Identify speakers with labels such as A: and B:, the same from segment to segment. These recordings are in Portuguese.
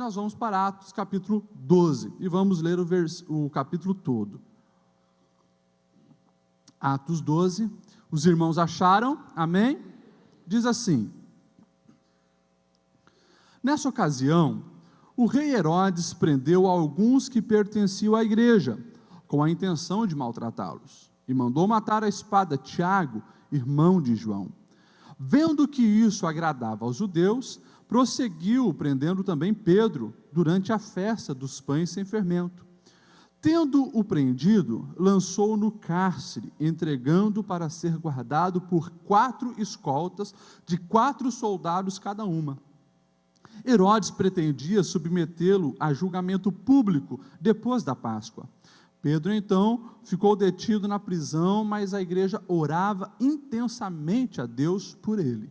A: nós vamos para Atos capítulo 12, e vamos ler o capítulo todo. Atos 12, os irmãos acharam? Amém? Diz assim: nessa ocasião, o rei Herodes prendeu alguns que pertenciam à igreja, com a intenção de maltratá-los, e mandou matar à espada Tiago, irmão de João. Vendo que isso agradava aos judeus, prosseguiu prendendo também Pedro, durante a festa dos pães sem fermento. Tendo-o prendido, lançou-o no cárcere, entregando para ser guardado por 4 escoltas, de 4 soldados cada uma. Herodes pretendia submetê-lo a julgamento público depois da Páscoa. Pedro, então, ficou detido na prisão, mas a igreja orava intensamente a Deus por ele.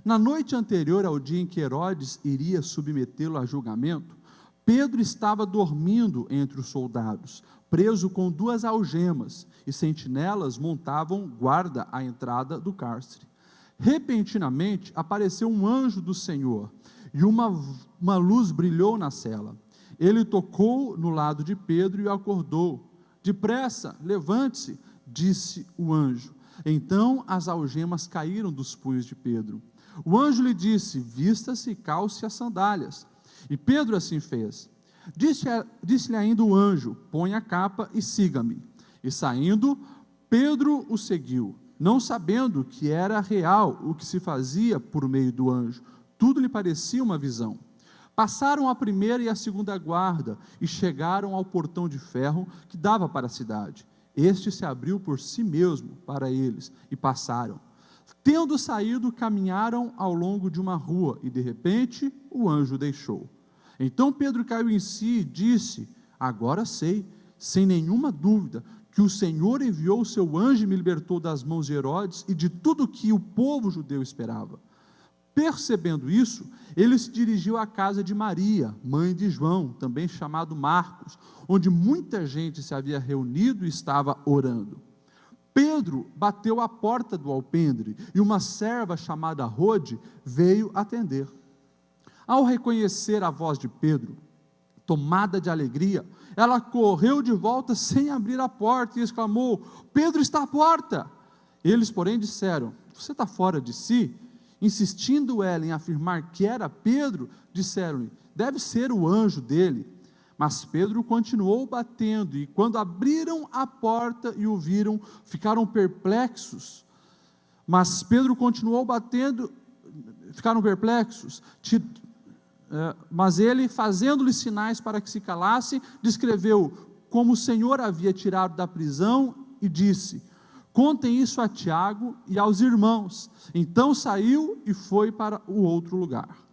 A: Na noite anterior ao dia em que Herodes iria submetê-lo a julgamento, Pedro estava dormindo entre os soldados, preso com 2 algemas, e sentinelas montavam guarda à entrada do cárcere. Repentinamente apareceu um anjo do Senhor, e uma luz brilhou na cela. Ele tocou no lado de Pedro e o acordou. Depressa, levante-se, disse o anjo. Então as algemas caíram dos punhos de Pedro. O anjo lhe disse: vista-se e calce as sandálias. E Pedro assim fez. Disse-lhe ainda o anjo: põe a capa e siga-me. E saindo, Pedro o seguiu, não sabendo que era real o que se fazia por meio do anjo. Tudo lhe parecia uma visão. Passaram a primeira e a segunda guarda, e chegaram ao portão de ferro que dava para a cidade. Este se abriu por si mesmo para eles, e passaram. Tendo saído, caminharam ao longo de uma rua, e de repente o anjo deixou. Então Pedro caiu em si e disse: agora sei, sem nenhuma dúvida, que o Senhor enviou o seu anjo e me libertou das mãos de Herodes e de tudo o que o povo judeu esperava. Percebendo isso, ele se dirigiu à casa de Maria, mãe de João, também chamado Marcos, onde muita gente se havia reunido e estava orando. Pedro bateu à porta do alpendre, e uma serva chamada Rode veio atender. Ao reconhecer a voz de Pedro, tomada de alegria, ela correu de volta sem abrir a porta e exclamou: Pedro está à porta! Eles, porém, disseram: você está fora de si? Insistindo ela em afirmar que era Pedro, disseram-lhe: deve ser o anjo dele. Mas Pedro continuou batendo, e quando abriram a porta e o viram, ficaram perplexos. Mas Pedro continuou batendo, ficaram perplexos. Mas ele, fazendo-lhe sinais para que se calasse, descreveu como o Senhor havia tirado da prisão e disse: contem isso a Tiago e aos irmãos. Então saiu e foi para o outro lugar.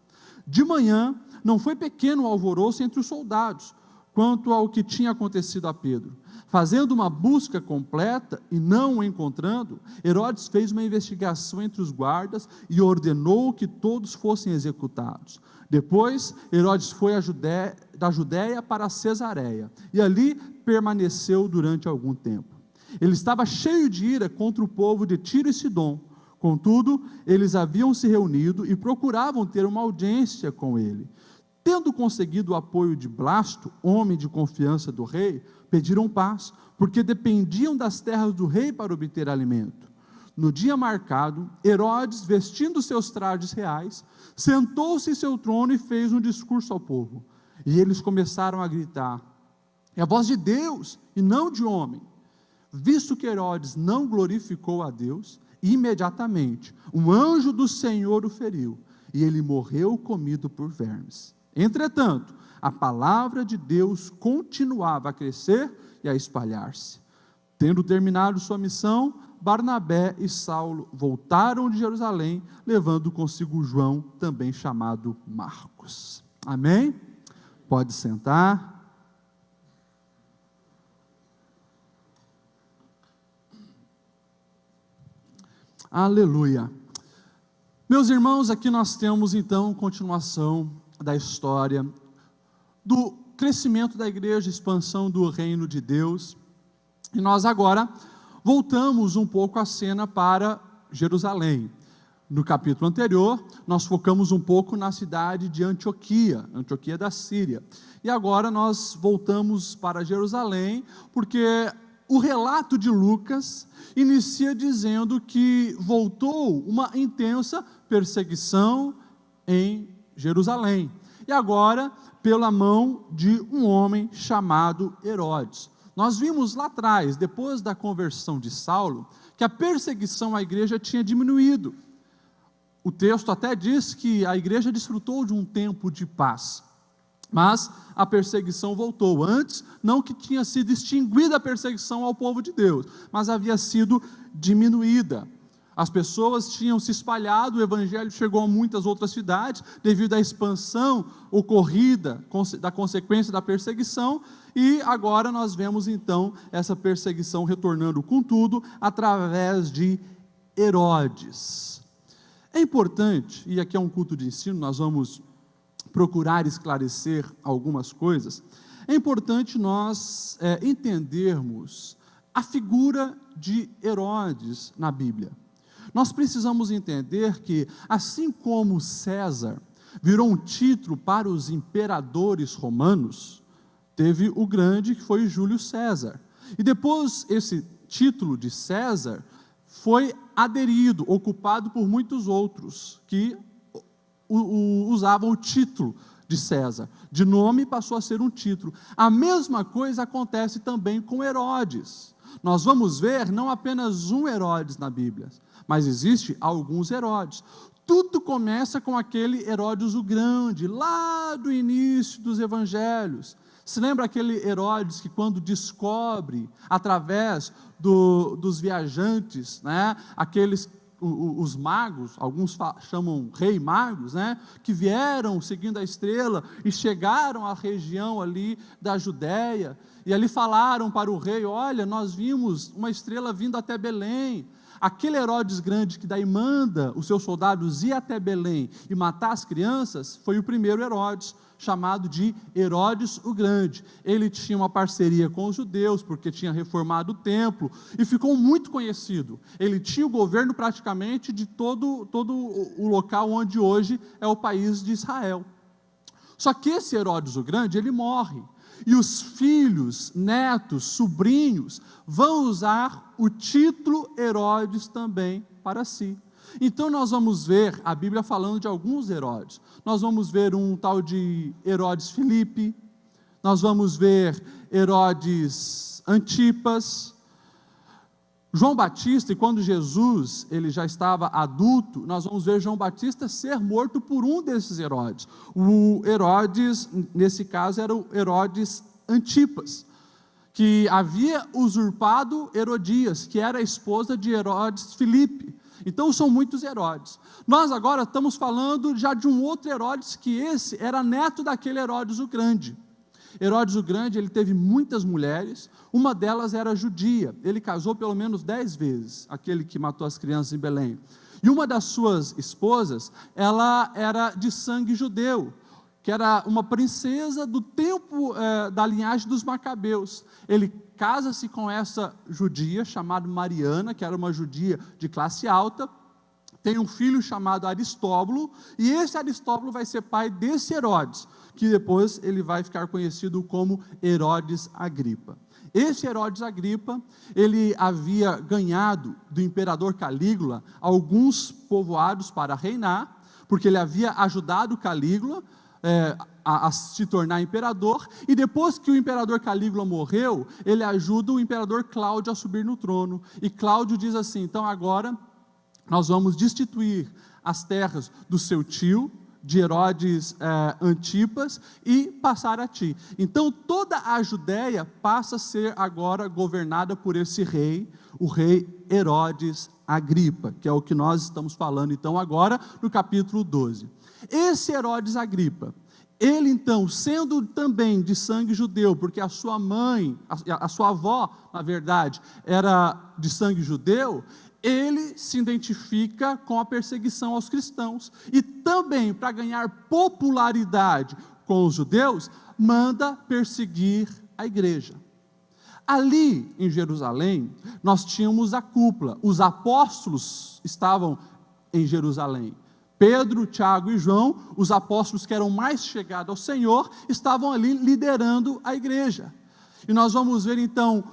A: De manhã, não foi pequeno o alvoroço entre os soldados, quanto ao que tinha acontecido a Pedro. Fazendo uma busca completa e não o encontrando, Herodes fez uma investigação entre os guardas e ordenou que todos fossem executados. Depois, Herodes foi da Judéia para Cesareia, e ali permaneceu durante algum tempo. Ele estava cheio de ira contra o povo de Tiro e Sidom. Contudo, eles haviam se reunido e procuravam ter uma audiência com ele. Tendo conseguido o apoio de Blasto, homem de confiança do rei, pediram paz, porque dependiam das terras do rei para obter alimento. No dia marcado, Herodes, vestindo seus trajes reais, sentou-se em seu trono e fez um discurso ao povo. E eles começaram a gritar: é a voz de Deus e não de homem. Visto que Herodes não glorificou a Deus, imediatamente um anjo do Senhor o feriu, e ele morreu comido por vermes. Entretanto, a palavra de Deus continuava a crescer e a espalhar-se. Tendo terminado sua missão, Barnabé e Saulo voltaram de Jerusalém, levando consigo João, também chamado Marcos. Amém? Pode sentar. Aleluia. Meus irmãos, aqui nós temos então continuação da história do crescimento da igreja, expansão do reino de Deus, e nós agora voltamos um pouco a cena para Jerusalém. No capítulo anterior, nós focamos um pouco na cidade de Antioquia, Antioquia da Síria. E agora nós voltamos para Jerusalém, porque o relato de Lucas inicia dizendo que voltou uma intensa perseguição em Jerusalém. E agora, pela mão de um homem chamado Herodes. Nós vimos lá atrás, depois da conversão de Saulo, que a perseguição à igreja tinha diminuído. O texto até diz que a igreja desfrutou de um tempo de paz, mas a perseguição voltou. Antes, não que tinha sido extinguida a perseguição ao povo de Deus, mas havia sido diminuída. As pessoas tinham se espalhado, o evangelho chegou a muitas outras cidades, devido à expansão ocorrida, da consequência da perseguição, e agora nós vemos então essa perseguição retornando com tudo, através de Herodes. É importante, e aqui é um culto de ensino, nós vamos procurar esclarecer algumas coisas, é importante nós entendermos a figura de Herodes na Bíblia. Nós precisamos entender que, assim como César virou um título para os imperadores romanos, teve o grande que foi Júlio César, e depois esse título de César foi aderido, ocupado por muitos outros, que usavam o título de César, de nome passou a ser um título. A mesma coisa acontece também com Herodes. Nós vamos ver não apenas um Herodes na Bíblia, mas existe alguns Herodes. Tudo começa com aquele Herodes o Grande, lá do início dos evangelhos. Se lembra aquele Herodes que, quando descobre, através dos viajantes, né, os magos, alguns chamam rei magos, né, que vieram seguindo a estrela e chegaram à região ali da Judéia, e ali falaram para o rei: olha, nós vimos uma estrela vindo até Belém. Aquele Herodes Grande que daí manda os seus soldados ir até Belém e matar as crianças, foi o primeiro Herodes, chamado de Herodes o Grande. Ele tinha uma parceria com os judeus, porque tinha reformado o templo, e ficou muito conhecido. Ele tinha o governo praticamente de todo o local onde hoje é o país de Israel. Só que esse Herodes o Grande, ele morre, e os filhos, netos, sobrinhos, vão usar o título Herodes também para si. Então nós vamos ver a Bíblia falando de alguns Herodes. Nós vamos ver um tal de Herodes Filipe, nós vamos ver Herodes Antipas, João Batista. E quando Jesus ele já estava adulto, nós vamos ver João Batista ser morto por um desses Herodes. O Herodes, nesse caso, era o Herodes Antipas, que havia usurpado Herodias, que era a esposa de Herodes Filipe. Então são muitos Herodes. Nós agora estamos falando já de um outro Herodes, que esse era neto daquele Herodes o Grande. Herodes o Grande, ele teve muitas mulheres, uma delas era judia, ele casou pelo menos 10 vezes, aquele que matou as crianças em Belém. E uma das suas esposas, ela era de sangue judeu, que era uma princesa do tempo da linhagem dos Macabeus. Ele casa-se com essa judia, chamada Mariana, que era uma judia de classe alta, tem um filho chamado Aristóbulo, e esse Aristóbulo vai ser pai desse Herodes, que depois ele vai ficar conhecido como Herodes Agripa. Esse Herodes Agripa, ele havia ganhado do imperador Calígula alguns povoados para reinar, porque ele havia ajudado Calígula a se tornar imperador, e depois que o imperador Calígula morreu, ele ajuda o imperador Cláudio a subir no trono, e Cláudio diz assim: então agora nós vamos destituir as terras do seu tio, de Herodes Antipas, e passar a ti. Então toda a Judéia passa a ser agora governada por esse rei, o rei Herodes Agripa, que é o que nós estamos falando então agora no capítulo 12. Esse Herodes Agripa, ele então, sendo também de sangue judeu, porque a sua mãe, a sua avó, na verdade, era de sangue judeu, ele se identifica com a perseguição aos cristãos, e também, para ganhar popularidade com os judeus, manda perseguir a igreja. Ali em Jerusalém, nós tínhamos a cúpula, os apóstolos estavam em Jerusalém. Pedro, Tiago e João, os apóstolos que eram mais chegados ao Senhor, estavam ali liderando a igreja. E nós vamos ver então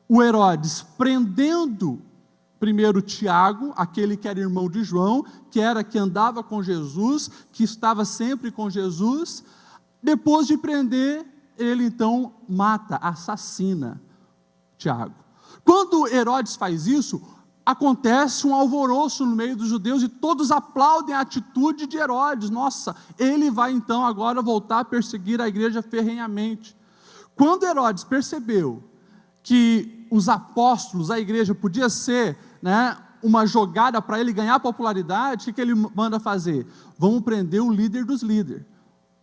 A: o Herodes prendendo primeiro Tiago, aquele que era irmão de João, que andava com Jesus, que estava sempre com Jesus. Depois de prender, ele então mata, assassina Tiago. Quando Herodes faz isso, acontece um alvoroço no meio dos judeus e todos aplaudem a atitude de Herodes. Nossa, ele vai então agora voltar a perseguir a igreja ferrenhamente. Quando Herodes percebeu que os apóstolos, a igreja, podia ser, uma jogada para ele ganhar popularidade, o que ele manda fazer? Vamos prender o líder dos líderes.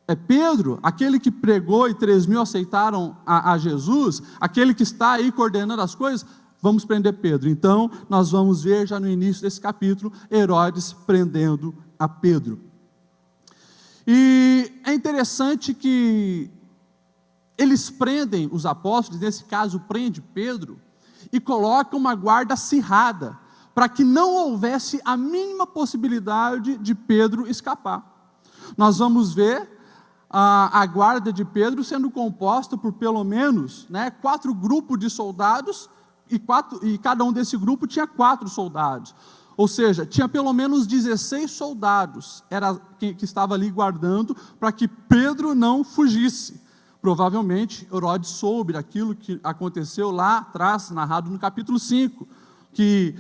A: É Pedro, aquele que pregou e 3.000 aceitaram a Jesus, aquele que está aí coordenando as coisas. Vamos prender Pedro. Então, nós vamos ver já no início desse capítulo, Herodes prendendo a Pedro. E é interessante que eles prendem os apóstolos, nesse caso prende Pedro, e colocam uma guarda acirrada, para que não houvesse a mínima possibilidade de Pedro escapar. Nós vamos ver a guarda de Pedro sendo composta por pelo menos 4 grupos de soldados, e cada um desse grupo tinha 4 soldados, ou seja, tinha pelo menos 16 soldados, era que estava ali guardando, para que Pedro não fugisse. Provavelmente Herodes soube daquilo que aconteceu lá atrás, narrado no capítulo 5, que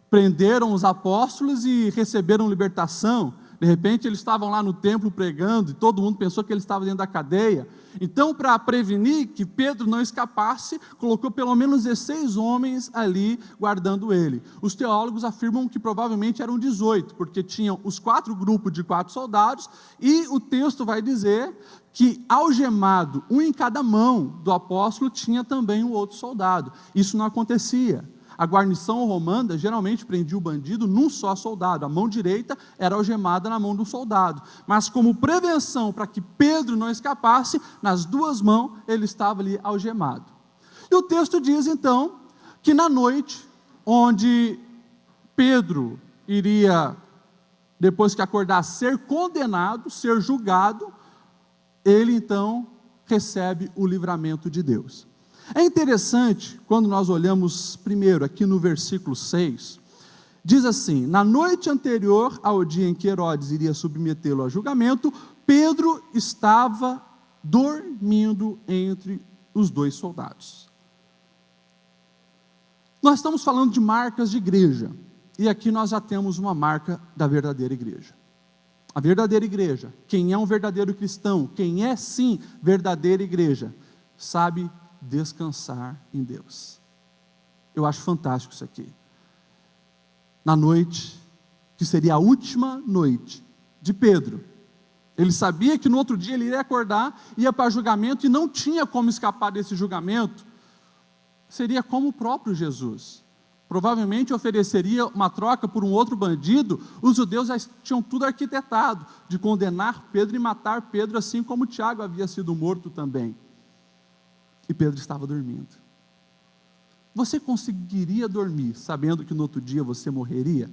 A: prenderam os apóstolos e receberam libertação. De repente eles estavam lá no templo pregando, e todo mundo pensou que ele estava dentro da cadeia. Então, para prevenir que Pedro não escapasse, colocou pelo menos 16 homens ali guardando ele. Os teólogos afirmam que provavelmente eram 18, porque tinham os 4 grupos de 4 soldados, e o texto vai dizer que algemado, um em cada mão do apóstolo, tinha também um outro soldado. Isso não acontecia. A guarnição romana geralmente prendia o bandido num só soldado. A mão direita era algemada na mão do soldado. Mas como prevenção para que Pedro não escapasse, nas 2 mãos ele estava ali algemado. E o texto diz então que na noite, onde Pedro iria, depois que acordar, ser condenado, ser julgado, ele então recebe o livramento de Deus. É interessante, quando nós olhamos primeiro aqui no versículo 6, diz assim: na noite anterior ao dia em que Herodes iria submetê-lo a julgamento, Pedro estava dormindo entre os 2 soldados. Nós estamos falando de marcas de igreja, e aqui nós já temos uma marca da verdadeira igreja. A verdadeira igreja, quem é um verdadeiro cristão, quem é sim verdadeira igreja, sabe descansar em Deus. Eu acho fantástico isso aqui. Na noite, que seria a última noite de Pedro, ele sabia que no outro dia ele iria acordar, ia para julgamento e não tinha como escapar desse julgamento. Seria como o próprio Jesus. Provavelmente ofereceria uma troca por um outro bandido. Os judeus já tinham tudo arquitetado, de condenar Pedro e matar Pedro, assim como Tiago havia sido morto também. E Pedro estava dormindo. Você conseguiria dormir sabendo que no outro dia você morreria?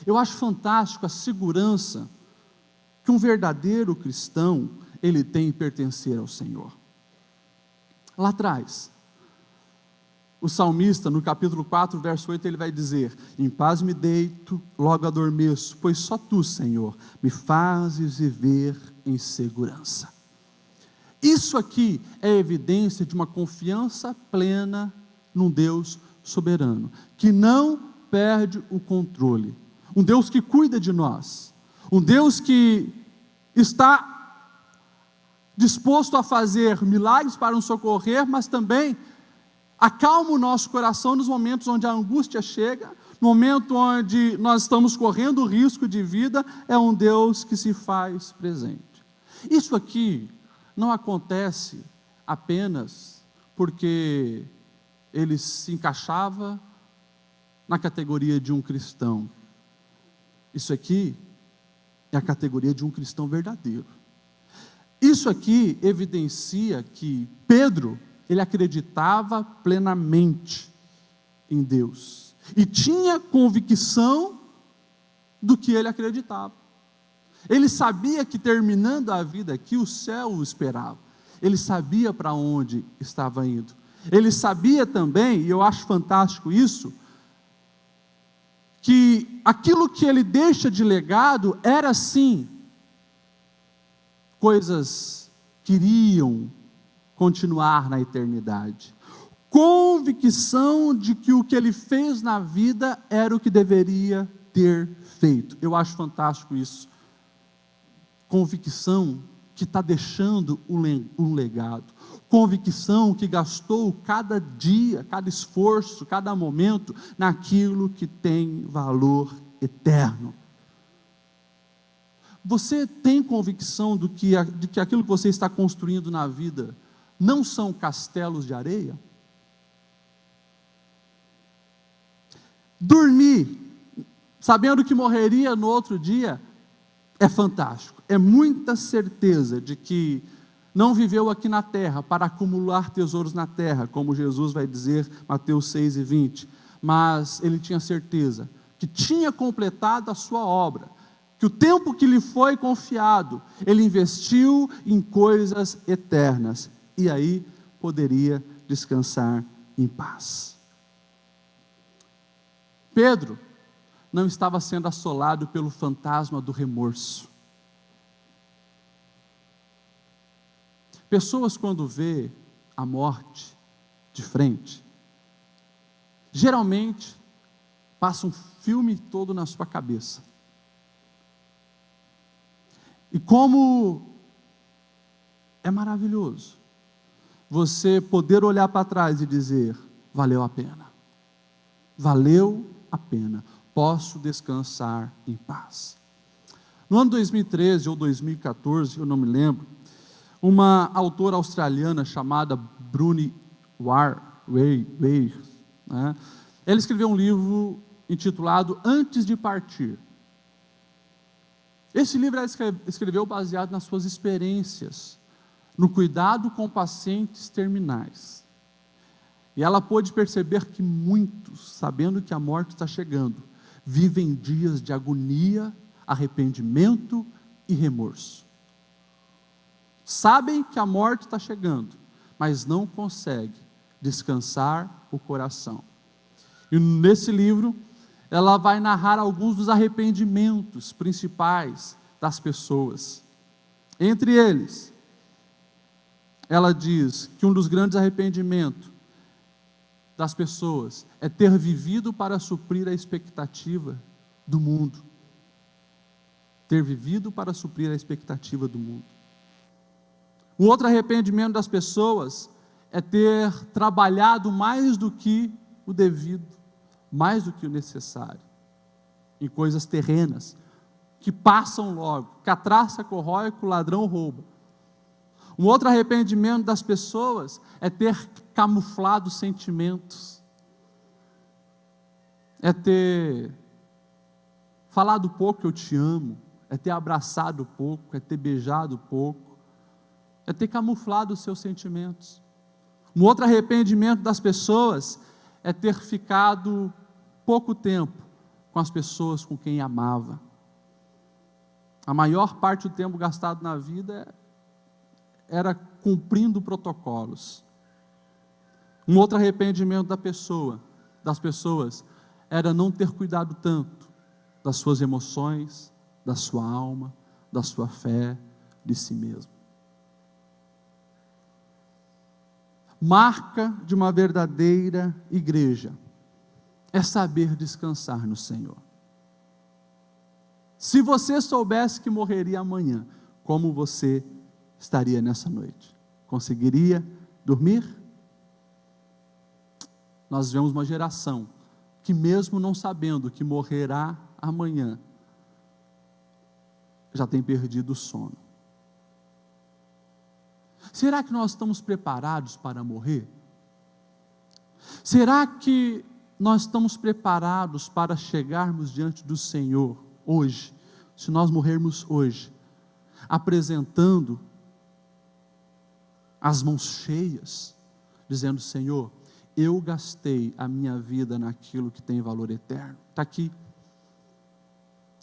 A: Eu acho fantástico a segurança que um verdadeiro cristão ele tem em pertencer ao Senhor. Lá atrás, o salmista, no capítulo 4, verso 8, ele vai dizer: em paz me deito, logo adormeço, pois só tu, Senhor, me fazes viver em segurança. Isso aqui é evidência de uma confiança plena num Deus soberano, que não perde o controle, um Deus que cuida de nós, um Deus que está disposto a fazer milagres para nos socorrer, mas também acalma o nosso coração nos momentos onde a angústia chega, no momento onde nós estamos correndo o risco de vida. É um Deus que se faz presente. Isso aqui não acontece apenas porque ele se encaixava na categoria de um cristão. Isso aqui é a categoria de um cristão verdadeiro. Isso aqui evidencia que Pedro, ele acreditava plenamente em Deus. e tinha convicção do que ele acreditava. Ele sabia que terminando a vida aqui, o céu o esperava. Ele sabia para onde estava indo. Ele sabia também, e eu acho fantástico isso, que aquilo que ele deixa de legado era sim coisas que iriam continuar na eternidade. Convicção de que o que ele fez na vida era o que deveria ter feito. Eu acho fantástico isso. Convicção que está deixando um legado. Convicção que gastou cada dia, cada esforço, cada momento naquilo que tem valor eterno. Você tem convicção de que aquilo que você está construindo na vida não são castelos de areia? Dormir, sabendo que morreria no outro dia, é fantástico. É muita certeza de que não viveu aqui na terra para acumular tesouros na terra, como Jesus vai dizer, Mateus 6:20, mas ele tinha certeza que tinha completado a sua obra, que o tempo que lhe foi confiado, ele investiu em coisas eternas, e aí poderia descansar em paz. Pedro não estava sendo assolado pelo fantasma do remorso. Pessoas, quando vê a morte de frente, geralmente passa um filme todo na sua cabeça. E como é maravilhoso você poder olhar para trás e dizer: valeu a pena, valeu a pena, posso descansar em paz. No ano 2013 ou 2014, eu não me lembro, uma autora australiana chamada Bronnie Ware, né? Ela escreveu um livro intitulado Antes de Partir. Esse livro ela escreveu baseado nas suas experiências, no cuidado com pacientes terminais. E ela pôde perceber que muitos, sabendo que a morte está chegando, vivem dias de agonia, arrependimento e remorso. Sabem que a morte está chegando, mas não conseguem descansar o coração. E nesse livro, ela vai narrar alguns dos arrependimentos principais das pessoas. Entre eles, ela diz que um dos grandes arrependimentos das pessoas é ter vivido para suprir a expectativa do mundo. Ter vivido para suprir a expectativa do mundo. O outro arrependimento das pessoas é ter trabalhado mais do que o devido, mais do que o necessário, em coisas terrenas, que passam logo, que a traça corrói, que o ladrão rouba. Um outro arrependimento das pessoas é ter camuflado sentimentos, é ter falado pouco eu te amo, é ter abraçado pouco, é ter beijado pouco, é ter camuflado os seus sentimentos. Um outro arrependimento das pessoas é ter ficado pouco tempo com as pessoas com quem amava. A maior parte do tempo gastado na vida era cumprindo protocolos. Um outro arrependimento das pessoas, era não ter cuidado tanto das suas emoções, da sua alma, da sua fé, de si mesmo. Marca de uma verdadeira igreja é saber descansar no Senhor. Se você soubesse que morreria amanhã, como você estaria nessa noite? Conseguiria dormir? Nós vemos uma geração que, mesmo não sabendo que morrerá amanhã, já tem perdido o sono. Será que nós estamos preparados para morrer? Será que nós estamos preparados para chegarmos diante do Senhor hoje, se nós morrermos hoje, apresentando as mãos cheias, dizendo: Senhor, eu gastei a minha vida naquilo que tem valor eterno. Está aqui.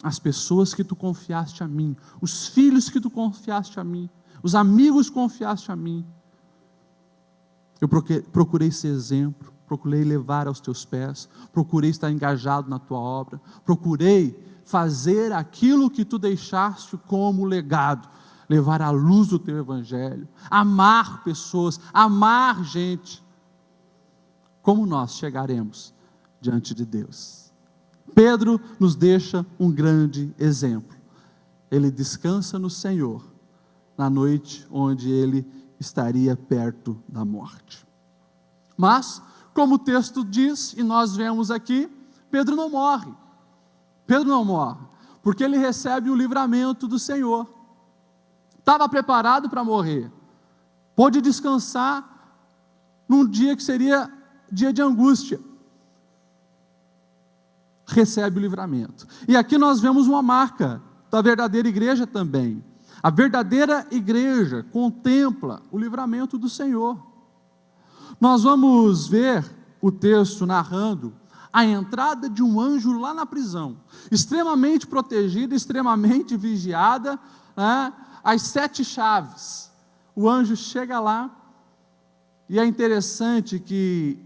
A: As pessoas que tu confiaste a mim, os filhos que tu confiaste a mim, os amigos que confiaste a mim. Eu procurei ser exemplo, procurei levar aos teus pés, procurei estar engajado na tua obra, procurei fazer aquilo que tu deixaste como legado, levar a luz do teu evangelho, amar pessoas, amar gente. Como nós chegaremos diante de Deus? Pedro nos deixa um grande exemplo. Ele descansa no Senhor, na noite onde ele estaria perto da morte. Mas, como o texto diz, e nós vemos aqui, Pedro não morre. Pedro não morre, porque ele recebe o livramento do Senhor. Estava preparado para morrer. Pôde descansar num dia que seria dia de angústia. Recebe o livramento. E aqui nós vemos uma marca da verdadeira igreja também. A verdadeira igreja contempla o livramento do Senhor. Nós vamos ver o texto narrando a entrada de um anjo lá na prisão, extremamente protegida, extremamente vigiada, né? As 7 chaves. O anjo chega lá, e é interessante que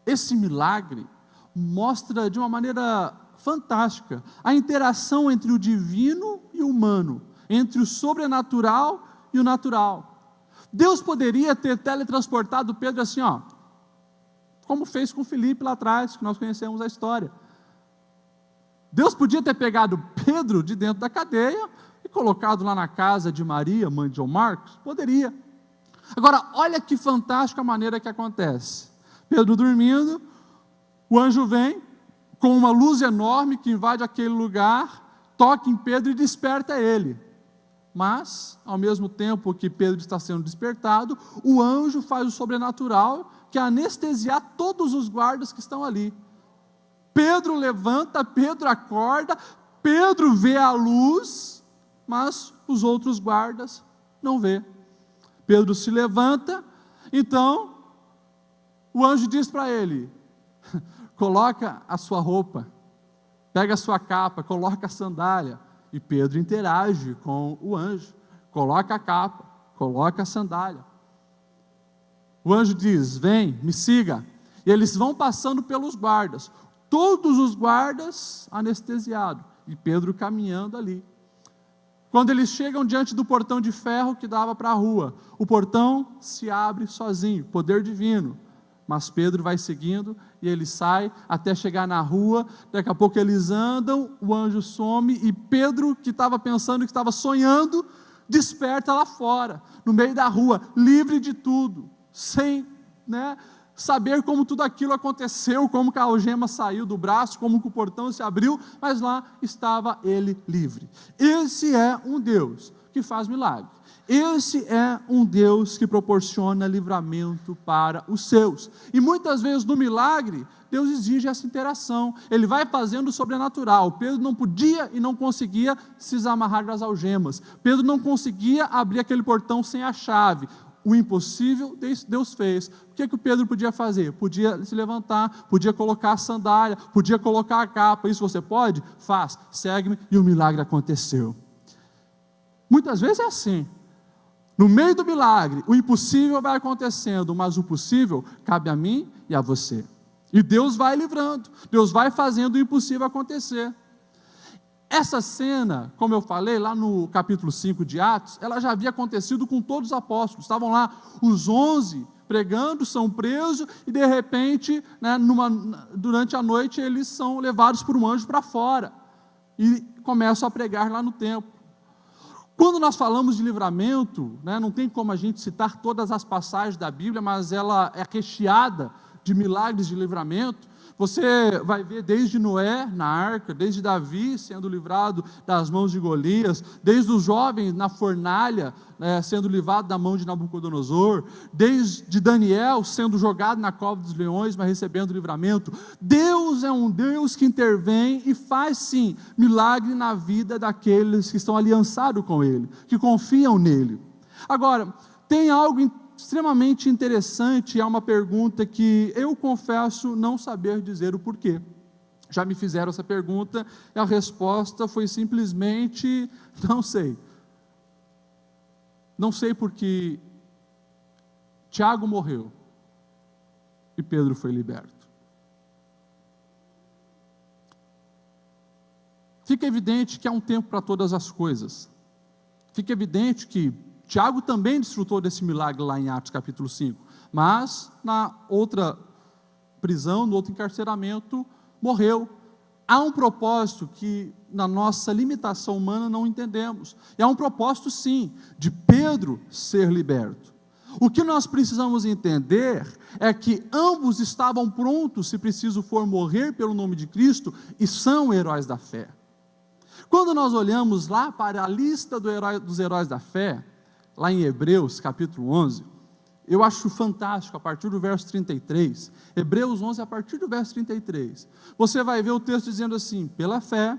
A: esse milagre mostra de uma maneira fantástica a interação entre o divino e o humano, entre o sobrenatural e o natural. Deus poderia ter teletransportado Pedro assim, como fez com Filipe lá atrás, que nós conhecemos a história. Deus podia ter pegado Pedro de dentro da cadeia e colocado lá na casa de Maria, mãe de João Marcos. Poderia. Agora, olha que fantástica a maneira que acontece. Pedro dormindo, o anjo vem com uma luz enorme que invade aquele lugar, toca em Pedro e desperta ele. Mas, ao mesmo tempo que Pedro está sendo despertado, o anjo faz o sobrenatural, que é anestesiar todos os guardas que estão ali. Pedro levanta, Pedro acorda, Pedro vê a luz, mas os outros guardas não vê. Pedro se levanta, então o anjo diz para ele: coloca a sua roupa, pega a sua capa, coloca a sandália. E Pedro interage com o anjo, coloca a capa, coloca a sandália. O anjo diz: vem, me siga. E eles vão passando pelos guardas, todos os guardas anestesiados, e Pedro caminhando ali. Quando eles chegam diante do portão de ferro que dava para a rua, o portão se abre sozinho, poder divino. Mas Pedro vai seguindo e ele sai até chegar na rua. Daqui a pouco eles andam, o anjo some e Pedro, que estava pensando, que estava sonhando, desperta lá fora, no meio da rua, livre de tudo, sem saber como tudo aquilo aconteceu, como que a algema saiu do braço, como que o portão se abriu, mas lá estava ele livre. Esse é um Deus que faz milagre. Esse é um Deus que proporciona livramento para os seus. E muitas vezes no milagre, Deus exige essa interação. Ele vai fazendo o sobrenatural. Pedro não podia e não conseguia se desamarrar das algemas. Pedro não conseguia abrir aquele portão sem a chave. O impossível Deus fez. O que o Pedro podia fazer? Podia se levantar, podia colocar a sandália, podia colocar a capa. Isso você pode? Faz, segue-me, e o milagre aconteceu. Muitas vezes é assim. No meio do milagre, o impossível vai acontecendo, mas o possível cabe a mim e a você. E Deus vai livrando, Deus vai fazendo o impossível acontecer. Essa cena, como eu falei, lá no capítulo 5 de Atos, ela já havia acontecido com todos os apóstolos. Estavam lá os 11 pregando, são presos, e de repente, durante a noite, eles são levados por um anjo para fora, e começam a pregar lá no templo. Quando nós falamos de livramento, não tem como a gente citar todas as passagens da Bíblia, mas ela é recheada de milagres de livramento. Você vai ver desde Noé na arca, desde Davi sendo livrado das mãos de Golias, desde os jovens na fornalha, sendo livrado da mão de Nabucodonosor, desde Daniel sendo jogado na cova dos leões, mas recebendo livramento. Deus é um Deus que intervém e faz sim milagre na vida daqueles que estão aliançados com Ele, que confiam nele. Agora, tem algo extremamente interessante, é uma pergunta que eu confesso não saber dizer o porquê. Já me fizeram essa pergunta e a resposta foi simplesmente, não sei. Não sei porque Tiago morreu e Pedro foi liberto. Fica evidente que há um tempo para todas as coisas. Fica evidente que Tiago também desfrutou desse milagre lá em Atos capítulo 5, mas na outra prisão, no outro encarceramento, morreu. Há um propósito que na nossa limitação humana não entendemos. E há um propósito sim, de Pedro ser liberto. O que nós precisamos entender é que ambos estavam prontos, se preciso for, morrer pelo nome de Cristo, e são heróis da fé. Quando nós olhamos lá para a lista dos heróis da fé, lá em Hebreus capítulo 11, eu acho fantástico, a partir do verso 33, Hebreus 11, a partir do verso 33, você vai ver o texto dizendo assim: pela fé,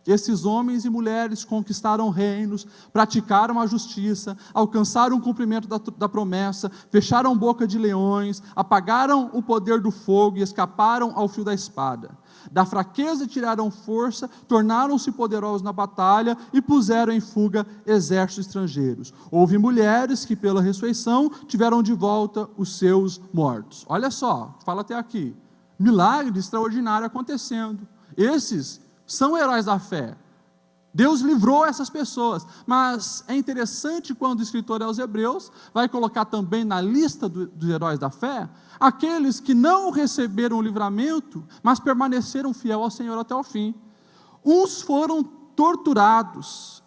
A: esses homens e mulheres conquistaram reinos, praticaram a justiça, alcançaram o cumprimento da promessa, fecharam boca de leões, apagaram o poder do fogo e escaparam ao fio da espada. Da fraqueza tiraram força, tornaram-se poderosos na batalha e puseram em fuga exércitos estrangeiros. Houve mulheres que pela ressurreição tiveram de volta os seus mortos. Olha só, fala até aqui, milagre extraordinário acontecendo. Esses são heróis da fé. Deus livrou essas pessoas, mas é interessante quando o escritor aos Hebreus vai colocar também na lista dos heróis da fé, aqueles que não receberam o livramento, mas permaneceram fiel ao Senhor até o fim. Uns foram torturados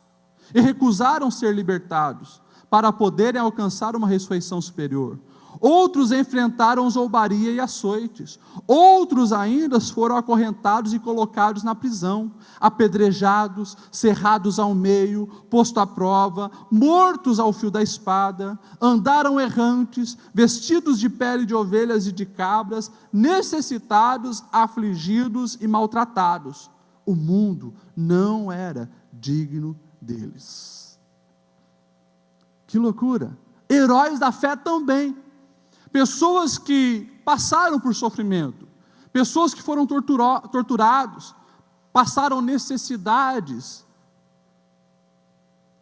A: e recusaram ser libertados, para poderem alcançar uma ressurreição superior. Outros enfrentaram zombaria e açoites. Outros ainda foram acorrentados e colocados na prisão, apedrejados, cerrados ao meio, posto à prova, mortos ao fio da espada, andaram errantes, vestidos de pele de ovelhas e de cabras, necessitados, afligidos e maltratados. O mundo não era digno deles. Que loucura! Heróis da fé também. Pessoas que passaram por sofrimento, pessoas que foram torturados, passaram necessidades,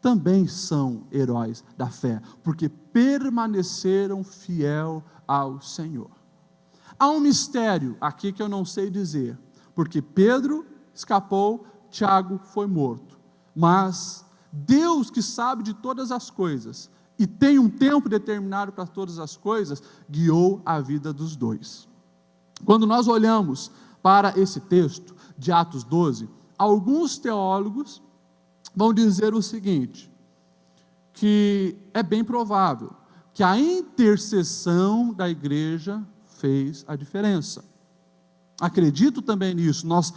A: também são heróis da fé, porque permaneceram fiel ao Senhor. Há um mistério aqui que eu não sei dizer, porque Pedro escapou, Tiago foi morto, mas Deus, que sabe de todas as coisas, e tem um tempo determinado para todas as coisas, guiou a vida dos dois. Quando nós olhamos para esse texto de Atos 12, alguns teólogos vão dizer o seguinte, que é bem provável que a intercessão da igreja fez a diferença. Acredito também nisso, nós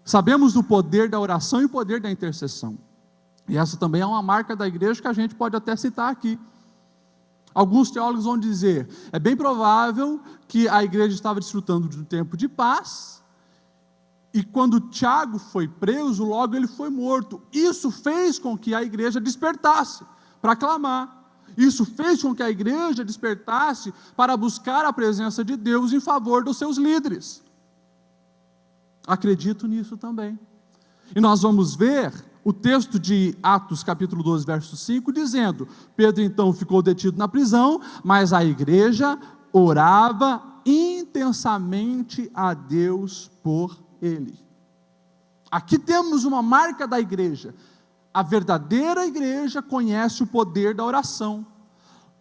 A: sabemos do poder da oração e o poder da intercessão. E essa também é uma marca da igreja que a gente pode até citar aqui. Alguns teólogos vão dizer, é bem provável que a igreja estava desfrutando de um tempo de paz, e quando Tiago foi preso, logo ele foi morto. Isso fez com que a igreja despertasse para clamar. Isso fez com que a igreja despertasse para buscar a presença de Deus em favor dos seus líderes. Acredito nisso também. E nós vamos ver o texto de Atos capítulo 12, verso 5, dizendo, Pedro então ficou detido na prisão, mas a igreja orava intensamente a Deus por ele. Aqui temos uma marca da igreja. A verdadeira igreja conhece o poder da oração.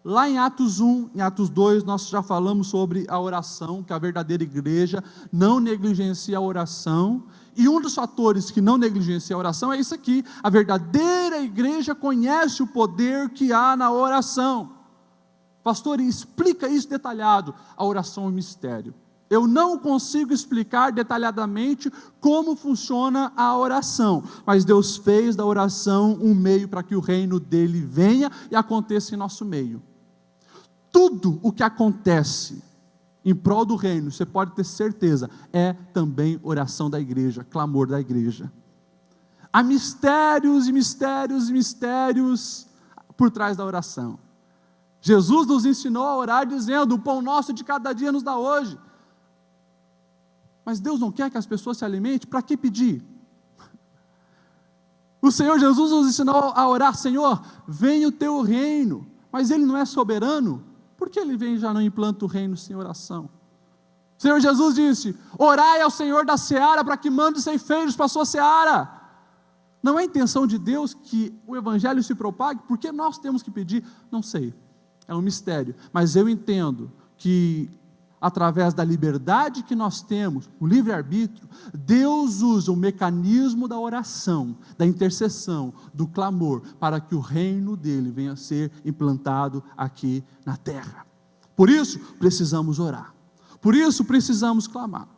A: Lá em Atos 1, em Atos 2, nós já falamos sobre a oração, que a verdadeira igreja não negligencia a oração, e um dos fatores que não negligencia a oração é isso aqui, a verdadeira igreja conhece o poder que há na oração. Pastor, explica isso detalhado, a oração é um mistério. Eu não consigo explicar detalhadamente como funciona a oração, mas Deus fez da oração um meio para que o reino dele venha e aconteça em nosso meio. Tudo o que acontece em prol do reino, você pode ter certeza, é também oração da igreja, clamor da igreja. Há mistérios e mistérios e mistérios por trás da oração. Jesus nos ensinou a orar dizendo: o pão nosso de cada dia nos dá hoje. Mas Deus não quer que as pessoas se alimentem? Para que pedir? O Senhor Jesus nos ensinou a orar: Senhor, venha o teu reino. Mas Ele não é soberano? Por que Ele vem e já não implanta o reino sem oração? O Senhor Jesus disse: orai ao Senhor da seara para que mande ceifeiros para a sua seara. Não é intenção de Deus que o Evangelho se propague? Por que nós temos que pedir? Não sei, é um mistério, mas eu entendo que através da liberdade que nós temos, o livre-arbítrio, Deus usa o mecanismo da oração, da intercessão, do clamor, para que o reino dele venha a ser implantado aqui na terra. Por isso, precisamos orar. Por isso, precisamos clamar.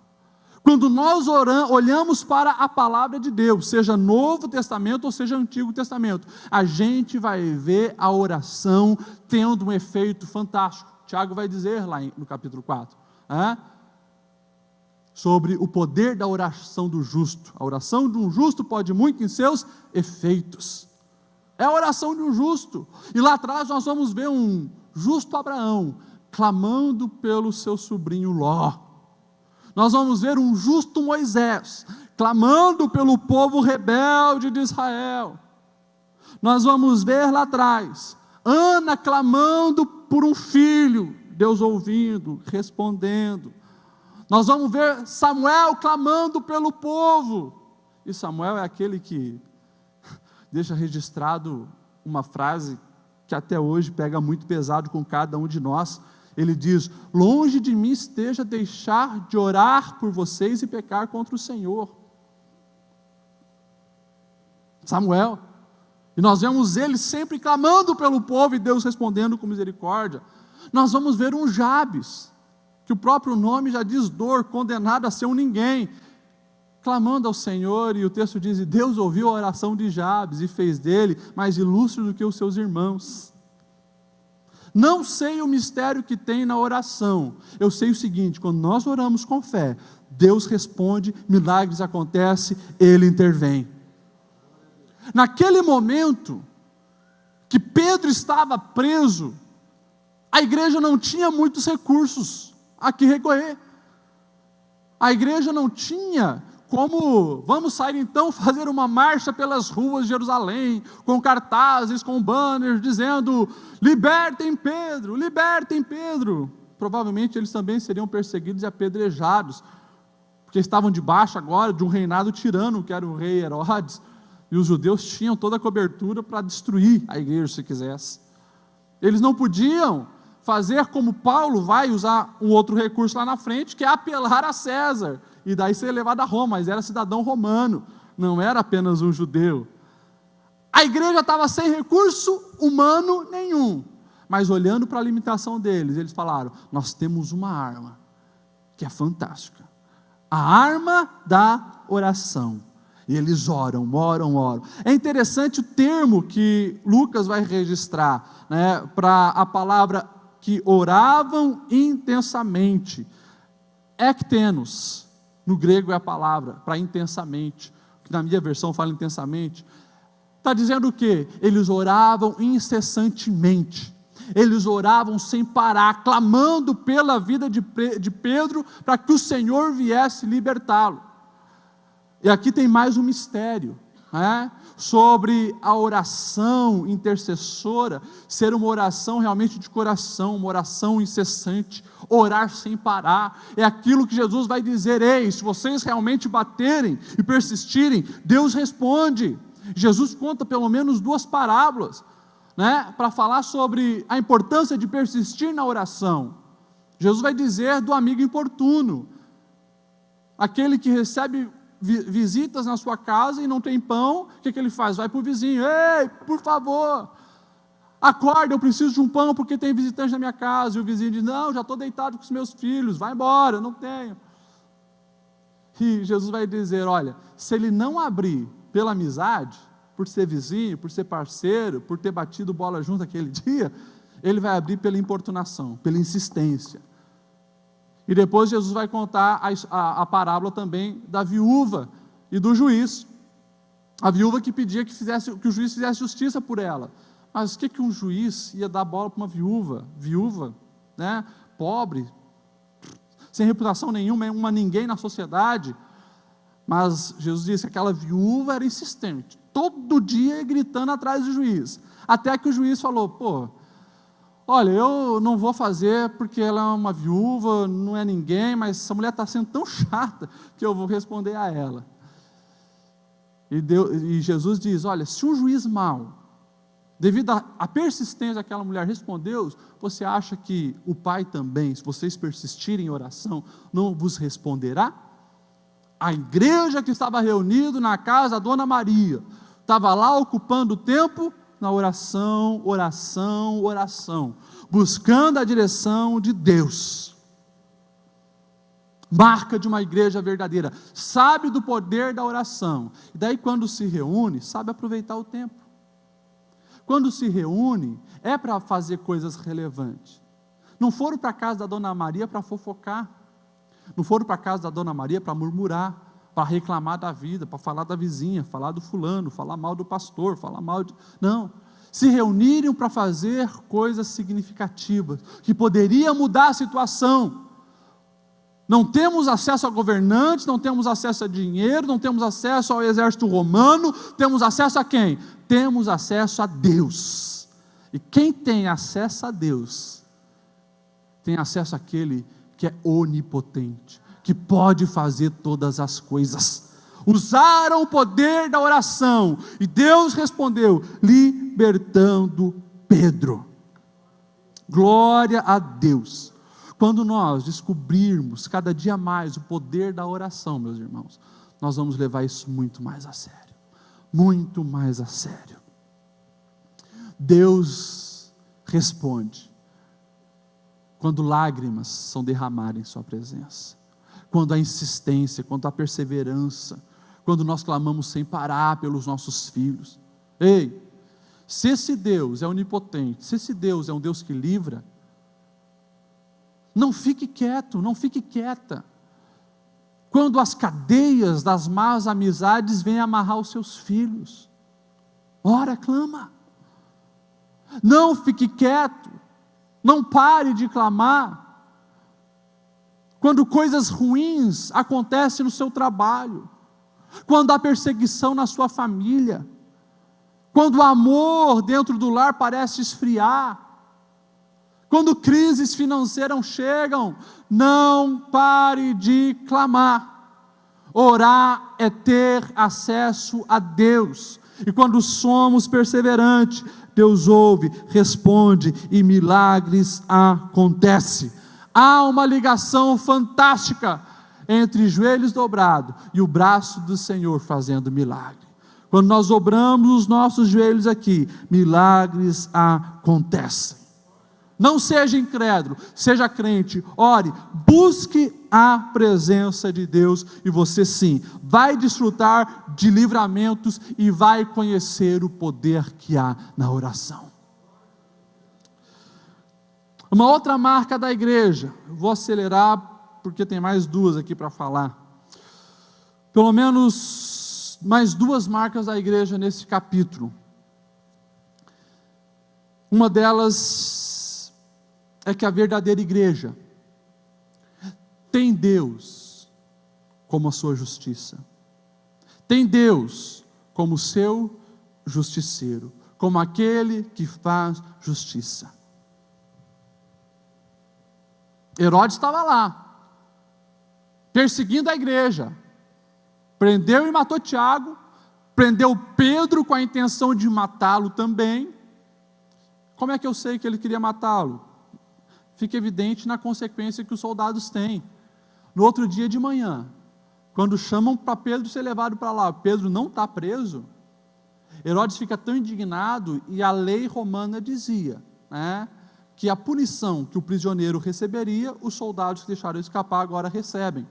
A: Quando nós olhamos para a palavra de Deus, seja Novo Testamento ou seja Antigo Testamento, a gente vai ver a oração tendo um efeito fantástico. Tiago vai dizer lá no capítulo 4, sobre o poder da oração do justo. A oração de um justo pode muito em seus efeitos. É a oração de um justo. E lá atrás nós vamos ver um justo Abraão clamando pelo seu sobrinho Ló. Nós vamos ver um justo Moisés clamando pelo povo rebelde de Israel. Nós vamos ver lá atrás Ana clamando por um filho, Deus ouvindo, respondendo. Nós vamos ver Samuel clamando pelo povo, e Samuel é aquele que deixa registrado uma frase que até hoje pega muito pesado com cada um de nós. Ele diz: longe de mim esteja deixar de orar por vocês e pecar contra o Senhor. Samuel. E nós vemos ele sempre clamando pelo povo e Deus respondendo com misericórdia. Nós vamos ver um Jabes, que o próprio nome já diz dor, condenado a ser um ninguém, clamando ao Senhor, e o texto diz: e Deus ouviu a oração de Jabes e fez dele mais ilustre do que os seus irmãos. Não sei o mistério que tem na oração, eu sei o seguinte: quando nós oramos com fé, Deus responde, milagres acontecem, Ele intervém. Naquele momento que Pedro estava preso, a igreja não tinha muitos recursos a que recorrer. A igreja não tinha como: vamos sair então fazer uma marcha pelas ruas de Jerusalém, com cartazes, com banners, dizendo: libertem Pedro, libertem Pedro. Provavelmente eles também seriam perseguidos e apedrejados, porque estavam debaixo agora de um reinado tirano, que era o rei Herodes, e os judeus tinham toda a cobertura para destruir a igreja se quisesse. Eles não podiam fazer como Paulo vai usar um outro recurso lá na frente, que é apelar a César, e daí ser levado a Roma, mas era cidadão romano, não era apenas um judeu. A igreja estava sem recurso humano nenhum, mas olhando para a limitação deles, eles falaram: nós temos uma arma, que é fantástica, a arma da oração. E eles oram. É interessante o termo que Lucas vai registrar, para a palavra que oravam intensamente. Ektenos, no grego é a palavra para intensamente, que na minha versão fala intensamente. Está dizendo o quê? Eles oravam incessantemente, eles oravam sem parar, clamando pela vida de Pedro, para que o Senhor viesse libertá-lo. E aqui tem mais um mistério, sobre a oração intercessora ser uma oração realmente de coração, uma oração incessante, orar sem parar. É aquilo que Jesus vai dizer: ei, se vocês realmente baterem e persistirem, Deus responde. Jesus conta pelo menos 2 parábolas, para falar sobre a importância de persistir na oração. Jesus vai dizer do amigo importuno, aquele que recebe visitas na sua casa e não tem pão. O que ele faz? Vai para o vizinho: ei, por favor, acorda, eu preciso de um pão porque tem visitante na minha casa. E o vizinho diz: não, já estou deitado com os meus filhos, vai embora, eu não tenho. E Jesus vai dizer: olha, se ele não abrir pela amizade, por ser vizinho, por ser parceiro, por ter batido bola junto aquele dia, ele vai abrir pela importunação, pela insistência. E depois Jesus vai contar a parábola também da viúva e do juiz. A viúva que pedia que o juiz fizesse justiça por ela, Mas o que um juiz ia dar bola para uma viúva, né, pobre, sem reputação nenhuma, uma ninguém na sociedade? Mas Jesus disse que aquela viúva era insistente, todo dia gritando atrás do juiz, até que o juiz falou: olha, eu não vou fazer porque ela é uma viúva, não é ninguém, mas essa mulher está sendo tão chata que eu vou responder a ela. E Jesus diz: olha, se um juiz mau, devido à persistência daquela mulher, respondeu, você acha que o Pai também, se vocês persistirem em oração, não vos responderá? A igreja que estava reunida na casa da Dona Maria, estava lá ocupando o tempo na oração, buscando a direção de Deus. Marca de uma igreja verdadeira, sabe do poder da oração, e daí quando se reúne, sabe aproveitar o tempo. Quando se reúne, é para fazer coisas relevantes. Não foram para a casa da Dona Maria para fofocar, não foram para a casa da Dona Maria para murmurar, para reclamar da vida, para falar da vizinha, falar do fulano, falar mal do pastor, falar mal de... Não, se reuniram para fazer coisas significativas, que poderia mudar a situação. Não temos acesso a governantes, não temos acesso a dinheiro, não temos acesso ao exército romano, temos acesso a quem? Temos acesso a Deus. E quem tem acesso a Deus, tem acesso àquele que é onipotente, que pode fazer todas as coisas. Usaram o poder da oração, e Deus respondeu, libertando Pedro. Glória a Deus. Quando nós descobrirmos cada dia mais o poder da oração, meus irmãos, nós vamos levar isso muito mais a sério, muito mais a sério. Deus responde quando lágrimas são derramadas em sua presença, quando há insistência, quando há perseverança, quando nós clamamos sem parar pelos nossos filhos. Ei, se esse Deus é onipotente, se esse Deus é um Deus que livra, não fique quieto, não fique quieta. Quando as cadeias das más amizades vêm amarrar os seus filhos, ora, clama. Não fique quieto, não pare de clamar. Quando coisas ruins acontecem no seu trabalho, quando há perseguição na sua família, quando o amor dentro do lar parece esfriar, quando crises financeiras chegam, não pare de clamar. Orar é ter acesso a Deus, e quando somos perseverantes, Deus ouve, responde, e milagres acontecem. Há uma ligação fantástica entre joelhos dobrados e o braço do Senhor fazendo milagre. Quando nós dobramos os nossos joelhos aqui, milagres acontecem. Não seja incrédulo, seja crente, ore, busque a presença de Deus, e você sim, vai desfrutar de livramentos e vai conhecer o poder que há na oração. Uma outra marca da igreja, vou acelerar porque tem mais duas aqui para falar, pelo menos mais duas marcas da igreja nesse capítulo. Uma delas é que a verdadeira igreja tem Deus como a sua justiça, tem Deus como seu justiceiro, como aquele que faz justiça. Herodes estava lá, perseguindo a igreja, prendeu e matou Tiago, prendeu Pedro com a intenção de matá-lo também. Como é que eu sei que ele queria matá-lo? Fica evidente na consequência que os soldados têm. No outro dia de manhã, quando chamam para Pedro ser levado para lá, Pedro não está preso, Herodes fica tão indignado, e a lei romana dizia, que a punição que o prisioneiro receberia, os soldados que deixaram escapar agora recebem.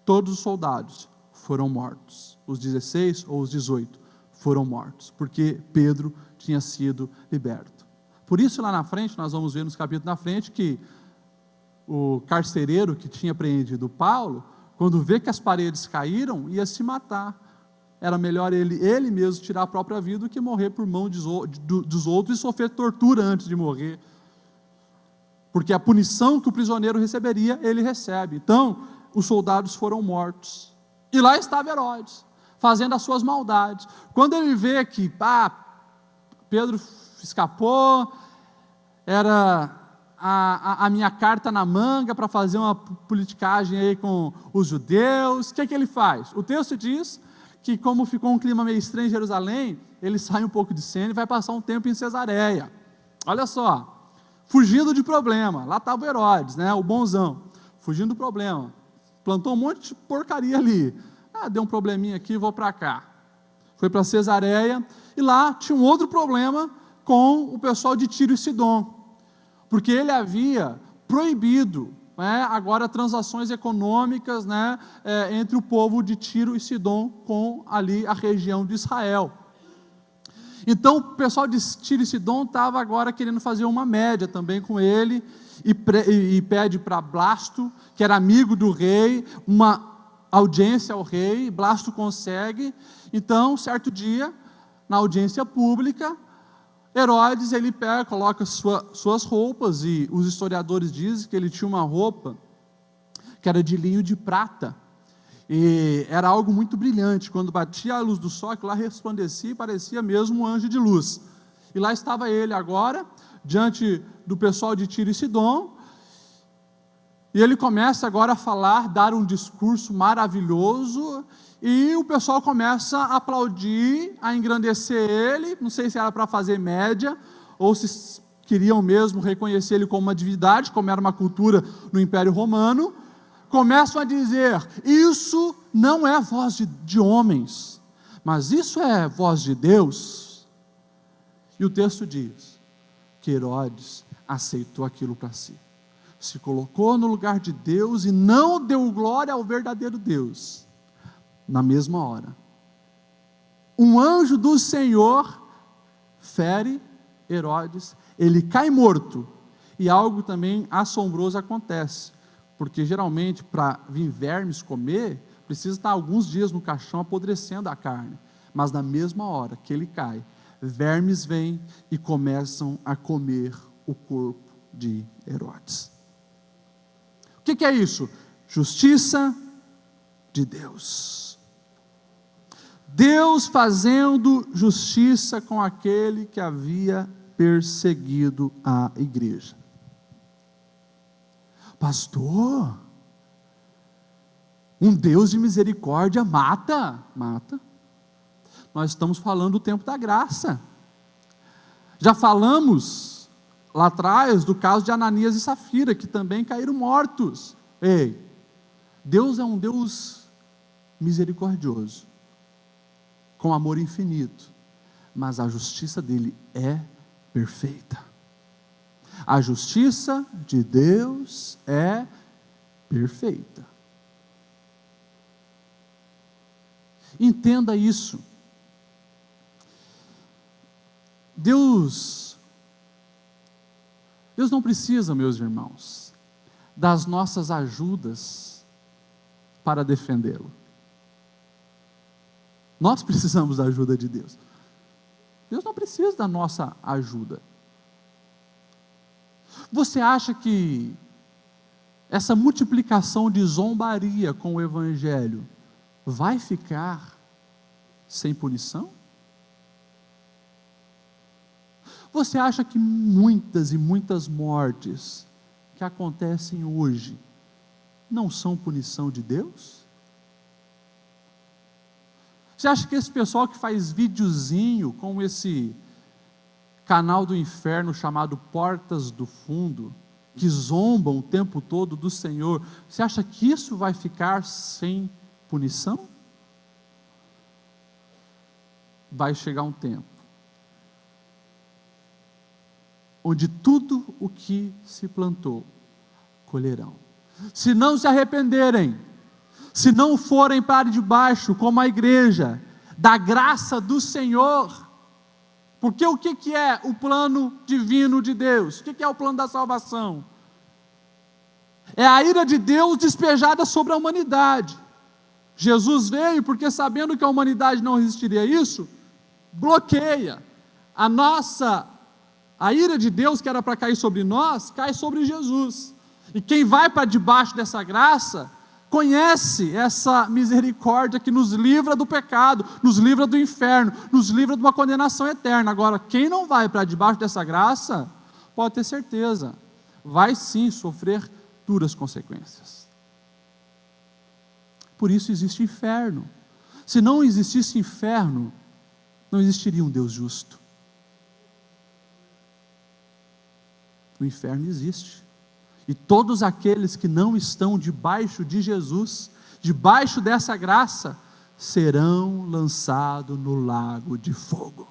A: Todos os soldados foram mortos, os 16 ou os 18 foram mortos, porque Pedro tinha sido liberto. Por isso lá na frente, nós vamos ver nos capítulos na frente, que o carcereiro que tinha prendido Paulo, quando vê que as paredes caíram, ia se matar, era melhor ele mesmo tirar a própria vida do que morrer por mão dos outros e sofrer tortura antes de morrer. Porque a punição que o prisioneiro receberia, ele recebe. Então, os soldados foram mortos. E lá estava Herodes, fazendo as suas maldades. Quando ele vê que Pedro escapou, era a minha carta na manga para fazer uma politicagem aí com os judeus, o que ele faz? O texto diz que, como ficou um clima meio estranho em Jerusalém, ele sai um pouco de cena e vai passar um tempo em Cesareia. Olha só, fugindo de problema. Lá estava o Herodes, o bonzão, fugindo do problema. Plantou um monte de porcaria ali. Deu um probleminha aqui, vou para cá. Foi para Cesareia, e lá tinha um outro problema com o pessoal de Tiro e Sidom, porque ele havia proibido, agora transações econômicas, entre o povo de Tiro e Sidom com ali a região de Israel. Então o pessoal de Tiro e Sidom estava agora querendo fazer uma média também com ele, e pede para Blasto, que era amigo do rei, uma audiência ao rei. Blasto consegue. Então, certo dia, na audiência pública, Herodes, ele pega, coloca suas roupas, e os historiadores dizem que ele tinha uma roupa que era de linho de prata, e era algo muito brilhante. Quando batia a luz do sol, aquilo lá resplandecia e parecia mesmo um anjo de luz. E lá estava ele agora, diante do pessoal de Tiro e Sidom, e ele começa agora a falar, dar um discurso maravilhoso, e o pessoal começa a aplaudir, a engrandecer ele. Não sei se era para fazer média, ou se queriam mesmo reconhecer ele como uma divindade, como era uma cultura no Império Romano. Começam a dizer: isso não é voz de homens, mas isso é voz de Deus. E o texto diz que Herodes aceitou aquilo para si, se colocou no lugar de Deus e não deu glória ao verdadeiro Deus. Na mesma hora, um anjo do Senhor fere Herodes, ele cai morto, e algo também assombroso acontece, porque geralmente para vir vermes comer, precisa estar alguns dias no caixão apodrecendo a carne, mas na mesma hora que ele cai, vermes vêm e começam a comer o corpo de Herodes. O que é isso? Justiça de Deus. Deus fazendo justiça com aquele que havia perseguido a igreja. Pastor, um Deus de misericórdia mata? Mata. Nós estamos falando do tempo da graça. Já falamos lá atrás do caso de Ananias e Safira, que também caíram mortos. Ei, Deus é um Deus misericordioso, com amor infinito, mas a justiça dele é perfeita. A justiça de Deus é perfeita. Entenda isso. Deus não precisa, meus irmãos, das nossas ajudas para defendê-lo. Nós precisamos da ajuda de Deus. Deus não precisa da nossa ajuda. Você acha que essa multiplicação de zombaria com o Evangelho vai ficar sem punição? Você acha que muitas e muitas mortes que acontecem hoje não são punição de Deus? Você acha que esse pessoal que faz videozinho com esse canal do inferno chamado Portas do Fundo, que zombam o tempo todo do Senhor, você acha que isso vai ficar sem punição? Vai chegar um tempo onde tudo o que se plantou, colherão. Se não se arrependerem, se não forem para debaixo, como a igreja, da graça do Senhor. Porque o que é o plano divino de Deus? O que é o plano da salvação? É a ira de Deus despejada sobre a humanidade. Jesus veio porque, sabendo que a humanidade não resistiria a isso, bloqueia a ira de Deus, que era para cair sobre nós, cai sobre Jesus. E quem vai para debaixo dessa graça, conhece essa misericórdia que nos livra do pecado, nos livra do inferno, nos livra de uma condenação eterna. Agora, quem não vai para debaixo dessa graça, pode ter certeza, vai sim sofrer duras consequências. Por isso existe inferno. Se não existisse inferno, não existiria um Deus justo. O inferno existe. E todos aqueles que não estão debaixo de Jesus, debaixo dessa graça, serão lançados no lago de fogo.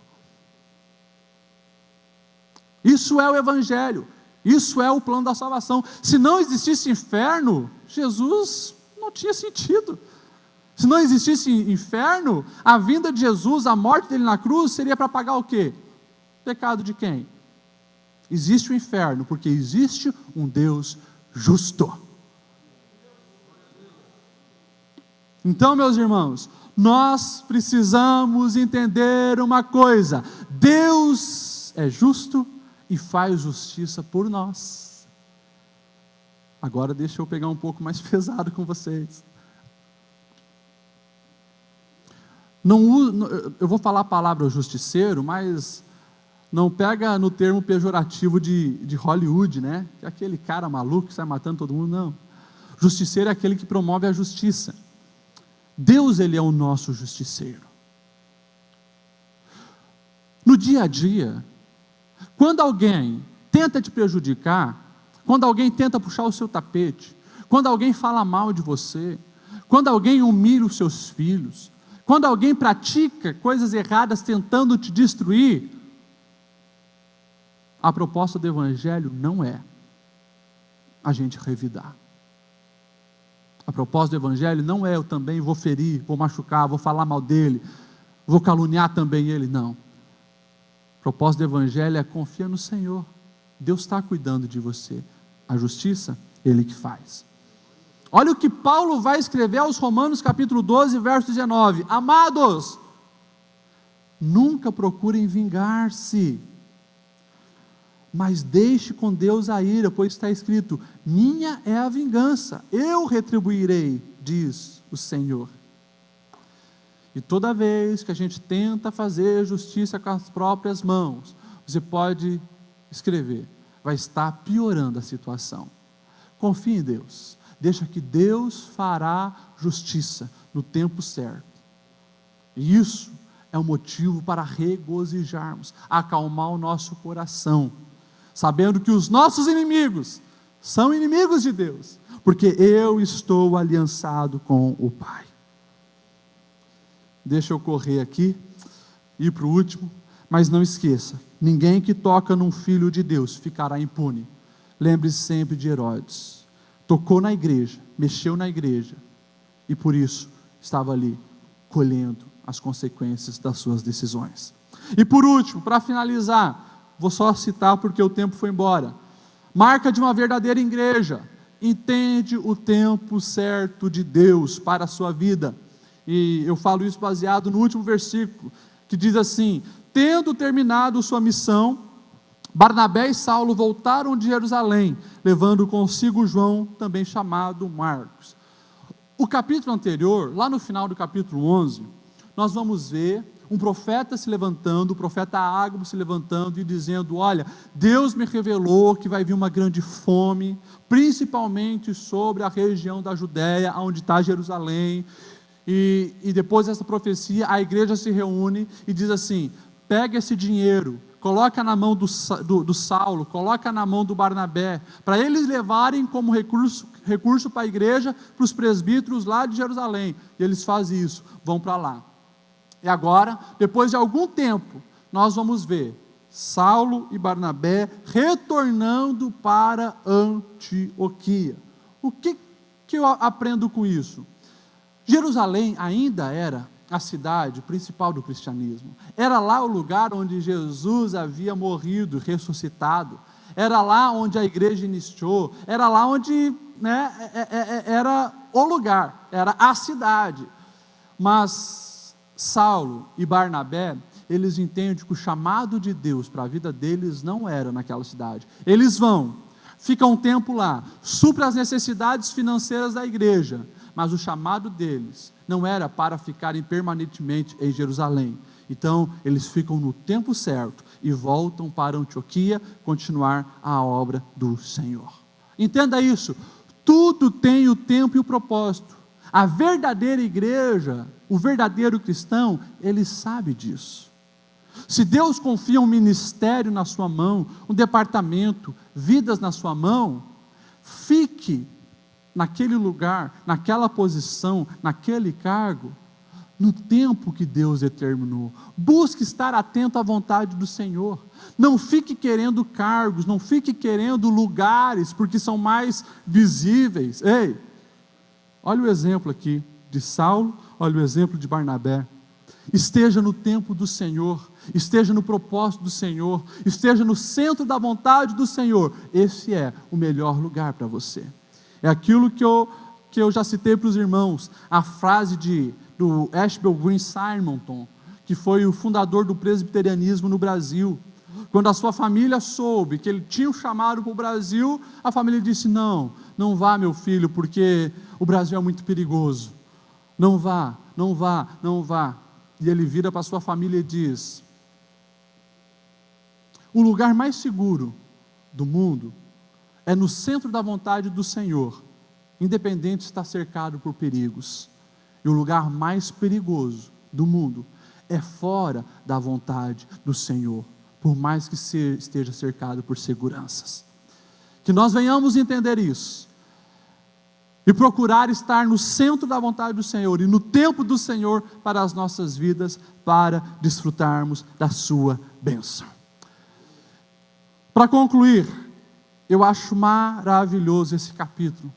A: Isso é o Evangelho, isso é o plano da salvação. Se não existisse inferno, Jesus não tinha sentido. Se não existisse inferno, a vinda de Jesus, a morte dele na cruz, seria para pagar o quê? Pecado de quem? Existe o inferno, porque existe um Deus justo. Então, meus irmãos, nós precisamos entender uma coisa: Deus é justo e faz justiça por nós. Agora deixa eu pegar um pouco mais pesado com vocês. Eu vou falar a palavra justiceiro, mas não pega no termo pejorativo de Hollywood, né? Que é aquele cara maluco que sai matando todo mundo, não. Justiceiro é aquele que promove a justiça. Deus, Ele é o nosso justiceiro. No dia a dia, quando alguém tenta te prejudicar, quando alguém tenta puxar o seu tapete, quando alguém fala mal de você, quando alguém humilha os seus filhos, quando alguém pratica coisas erradas tentando te destruir, a proposta do Evangelho não é a gente revidar. A proposta do Evangelho não é eu também vou ferir, vou machucar, vou falar mal dele, vou caluniar também ele, não. A proposta do Evangelho é confia no Senhor, Deus está cuidando de você, a justiça, Ele que faz. Olha o que Paulo vai escrever aos Romanos capítulo 12, verso 19: amados, nunca procurem vingar-se, mas deixe com Deus a ira, pois está escrito: minha é a vingança, eu retribuirei, diz o Senhor. E toda vez que a gente tenta fazer justiça com as próprias mãos, você pode escrever, vai estar piorando a situação. Confie em Deus, deixa que Deus fará justiça no tempo certo. E isso é um motivo para regozijarmos, acalmar o nosso coração, sabendo que os nossos inimigos são inimigos de Deus, porque eu estou aliançado com o Pai. Deixa eu correr aqui, ir para o último, mas não esqueça, ninguém que toca num filho de Deus ficará impune. Lembre-se sempre de Herodes, tocou na igreja, mexeu na igreja, e por isso estava ali, colhendo as consequências das suas decisões. E por último, para finalizar, vou só citar porque o tempo foi embora. Marca de uma verdadeira igreja: entende o tempo certo de Deus para a sua vida. E eu falo isso baseado no último versículo, que diz assim: tendo terminado sua missão, Barnabé e Saulo voltaram de Jerusalém, levando consigo João, também chamado Marcos. O capítulo anterior, lá no final do capítulo 11, nós vamos ver um profeta se levantando, o profeta Ágabo se levantando e dizendo: olha, Deus me revelou que vai vir uma grande fome, principalmente sobre a região da Judéia, onde está Jerusalém. E depois dessa profecia, a igreja se reúne e diz assim: pega esse dinheiro, coloca na mão do Saulo, coloca na mão do Barnabé, para eles levarem como recurso para a igreja, para os presbíteros lá de Jerusalém. E eles fazem isso, vão para lá. E agora, depois de algum tempo, nós vamos ver Saulo e Barnabé retornando para Antioquia. O que eu aprendo com isso? Jerusalém ainda era a cidade principal do cristianismo, era lá o lugar onde Jesus havia morrido, ressuscitado, era lá onde a igreja iniciou, era lá onde né, era o lugar, era a cidade. Mas Saulo e Barnabé, eles entendem que o chamado de Deus para a vida deles não era naquela cidade. Eles vão, ficam um tempo lá, suprem as necessidades financeiras da igreja, mas o chamado deles não era para ficarem permanentemente em Jerusalém. Então, eles ficam no tempo certo e voltam para Antioquia continuar a obra do Senhor. Entenda isso, tudo tem o tempo e o propósito. A verdadeira igreja, o verdadeiro cristão, ele sabe disso. Se Deus confia um ministério na sua mão, um departamento, vidas na sua mão, fique naquele lugar, naquela posição, naquele cargo, no tempo que Deus determinou. Busque estar atento à vontade do Senhor. Não fique querendo cargos, não fique querendo lugares, porque são mais visíveis. Ei, olha o exemplo aqui de Saulo, olha o exemplo de Barnabé. Esteja no tempo do Senhor, esteja no propósito do Senhor, esteja no centro da vontade do Senhor. Esse é o melhor lugar para você. É aquilo que eu já citei para os irmãos, a frase do Ashbel Green Simonton, que foi o fundador do presbiterianismo no Brasil. Quando a sua família soube que ele tinha um chamado para o Brasil, a família disse: não vá, meu filho, porque o Brasil é muito perigoso. Não vá. E ele vira para a sua família e diz: o lugar mais seguro do mundo é no centro da vontade do Senhor, independente de estar cercado por perigos. E o lugar mais perigoso do mundo é fora da vontade do Senhor, por mais que esteja cercado por seguranças. Que nós venhamos entender isso, e procurar estar no centro da vontade do Senhor, e no tempo do Senhor para as nossas vidas, para desfrutarmos da sua bênção. Para concluir, eu acho maravilhoso esse capítulo,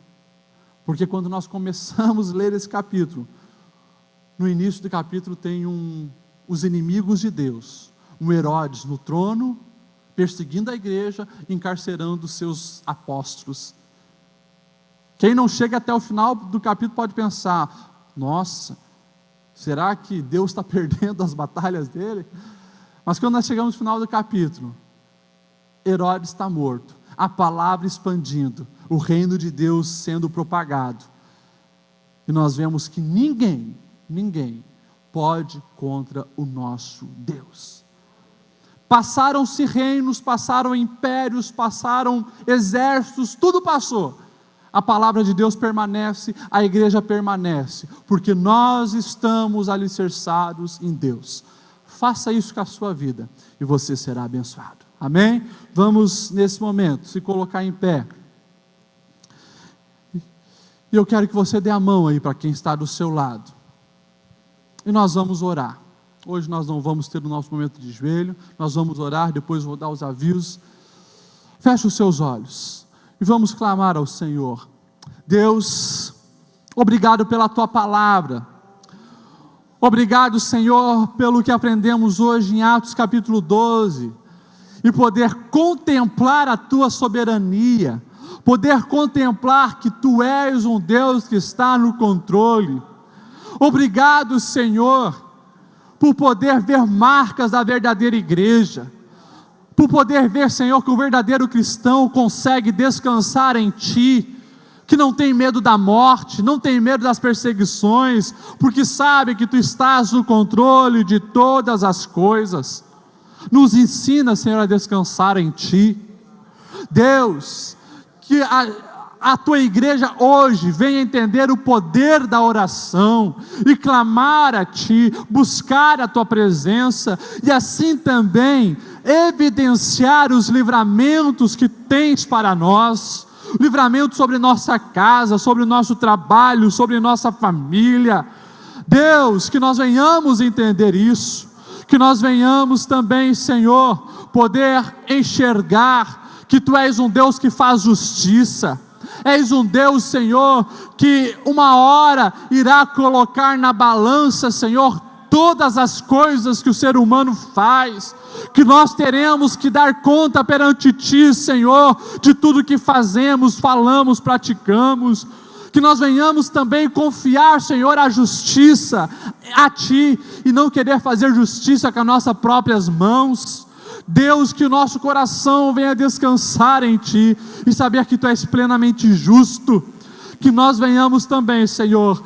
A: porque quando nós começamos a ler esse capítulo, no início do capítulo tem os inimigos de Deus, um Herodes no trono, perseguindo a igreja, encarcerando os seus apóstolos. Quem não chega até o final do capítulo pode pensar: nossa, será que Deus está perdendo as batalhas dele? Mas quando nós chegamos no final do capítulo, Herodes está morto, a palavra expandindo, o reino de Deus sendo propagado, e nós vemos que ninguém pode contra o nosso Deus. Passaram-se reinos, passaram impérios, passaram exércitos, tudo passou. A palavra de Deus permanece, a igreja permanece, porque nós estamos alicerçados em Deus. Faça isso com a sua vida e você será abençoado. Amém? Vamos nesse momento se colocar em pé. E eu quero que você dê a mão aí para quem está do seu lado. E nós vamos orar. Hoje nós não vamos ter o nosso momento de joelho, nós vamos orar, depois vou dar os avisos. Feche os seus olhos e vamos clamar ao Senhor. Deus, obrigado pela Tua palavra. Obrigado, Senhor, pelo que aprendemos hoje em Atos capítulo 12. E poder contemplar a Tua soberania, poder contemplar que Tu és um Deus que está no controle. Obrigado, Senhor, por poder ver marcas da verdadeira igreja, por poder ver, Senhor, que o verdadeiro cristão consegue descansar em Ti, que não tem medo da morte, não tem medo das perseguições, porque sabe que Tu estás no controle de todas as coisas. Nos ensina, Senhor, a descansar em Ti. Deus, que a Tua igreja hoje venha entender o poder da oração e clamar a Ti, buscar a Tua presença, e assim também evidenciar os livramentos que Tens para nós, livramento sobre nossa casa, sobre o nosso trabalho, sobre nossa família. Deus, que nós venhamos entender isso, que nós venhamos também, Senhor, poder enxergar que Tu és um Deus que faz justiça, és um Deus, Senhor, que uma hora irá colocar na balança, Senhor, todas as coisas que o ser humano faz, que nós teremos que dar conta perante Ti, Senhor, de tudo que fazemos, falamos, praticamos, que nós venhamos também confiar, Senhor, a justiça a Ti, e não querer fazer justiça com as nossas próprias mãos. Deus, que o nosso coração venha descansar em Ti, e saber que Tu és plenamente justo, que nós venhamos também, Senhor,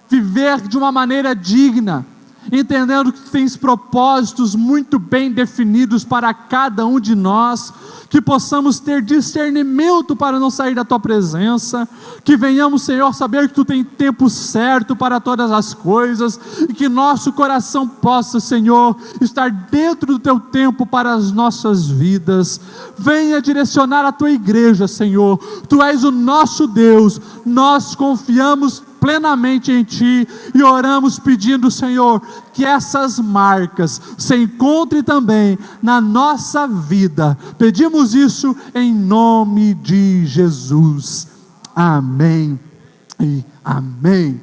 A: viver de uma maneira digna, entendendo que Tu tens propósitos muito bem definidos para cada um de nós, que possamos ter discernimento para não sair da Tua presença, que venhamos, Senhor, saber que Tu tem tempo certo para todas as coisas, e que nosso coração possa, Senhor, estar dentro do Teu tempo para as nossas vidas. Venha direcionar a Tua igreja, Senhor. Tu és o nosso Deus, nós confiamos plenamente em Ti, e oramos pedindo, Senhor, que essas marcas se encontrem também na nossa vida. Pedimos isso em nome de Jesus. Amém e amém.